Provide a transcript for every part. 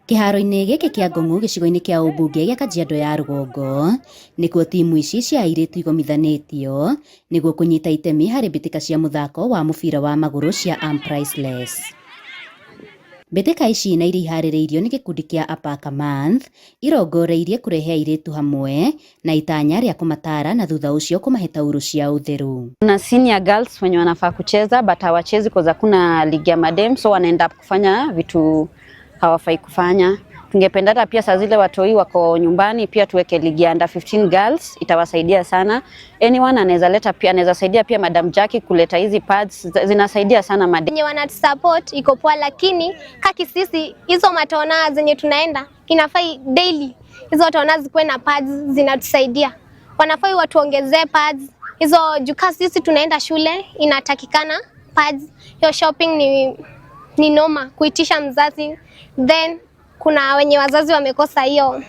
Kiharo-inĩ gĩkĩ kĩa Ngong'u gĩcigo-inĩ kĩa ũmbunge gĩa Kajiado ya Rũgongo nĩkuo timu ici cia airĩtu igomithanĩtio nĩguo kũnyita itemi harĩ mbĩtĩka cia mũthako wa mũbira wa magũrũ cia Priceless. Mbĩtĩka ici na iria iharĩrĩirio nĩ gĩkundi kĩa Apaka Month irongoreirie kũrehe airĩtu hamwe na itanya rĩa kũmatara na thutha ũcio kũmahe tauro cia ũtheru. Na senior girls wenye wanafaa kucheza but hawachezi kwa sababu kuna ligi ya madem, so wanaenda kufanya vitu hawafai kufanya. Tungependa hata pia saa zile watoi wako nyumbani pia tuweke ligi ya under 15 girls, itawasaidia sana. Anyone anaweza saidia pia Madam Jackie kuleta hizi pads, zinasaidia sana madam. Wenye wanatusupport iko poa, lakini kaki sisi hizo matona zenye tunaenda inafai daily hizo matona zikuwe na pads zinatusaidia. Wanafai watuongezee pads hizo juka sisi tunaenda shule inatakikana pads. Hiyo shopping ni noma kuitisha mzazi, then kuna wenye wazazi wamekosa hiyo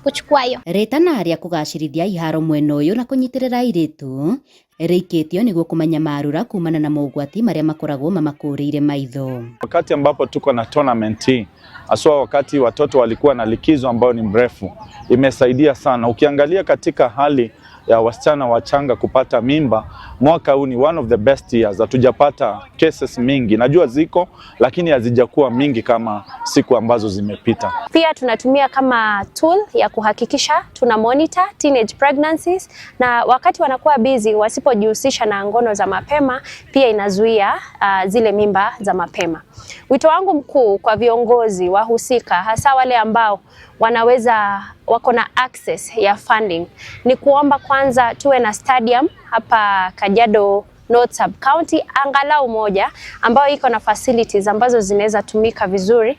kuchukua hiyo. Retana rĩa kũgacĩrithia iharo mwena ũyũ na kũnyitĩrĩra airĩtu rĩikĩtio nĩguo kũmanyamarũra kumana na mogwati marĩa makoragwo mamakũrĩire maitho. Wakati ambapo tuko na tournament hii, haswa wakati watoto walikuwa na likizo ambayo ni mrefu, imesaidia sana. Ukiangalia katika hali ya wasichana wachanga kupata mimba, mwaka huu ni one of the best years. Hatujapata cases mingi. Najua ziko lakini hazijakuwa mingi kama siku ambazo zimepita. Pia tunatumia kama tool ya kuhakikisha tuna monitor teenage pregnancies, na wakati wanakuwa busy wasipojihusisha na ngono za mapema pia inazuia zile mimba za mapema. Wito wangu mkuu kwa viongozi wahusika, hasa wale ambao wako na access ya funding, ni kuomba kwanza tuwe na stadium hapa Kajiado North Sub County angalau moja ambayo iko na facilities ambazo zinaweza tumika vizuri,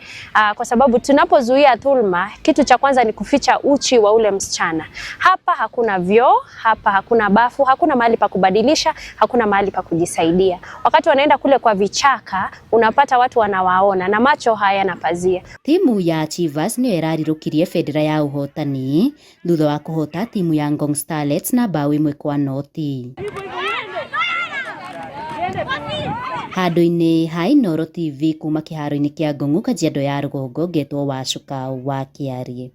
kwa sababu tunapozuia dhulma, kitu cha kwanza ni kuficha uchi wa ule msichana. Hapa hakuna vyoo, hapa hakuna bafu, hakuna mahali pa kubadilisha, hakuna mahali pa kujisaidia. Wakati wanaenda kule kwa vichaka, unapata watu wanawaona na macho hayana pazia. Timu ya Achievers nĩyo ĩrarirũkirie bendera ya ũhotani thutha wa kũhota timu ya Ngong Starlets na bao 1-0. Handũ-inĩ ha Inooro TV kuma kĩharo-inĩ kĩa Ngong'u Kajiado ya Rũgongo, ngetwo Wacuka wa Kĩarie.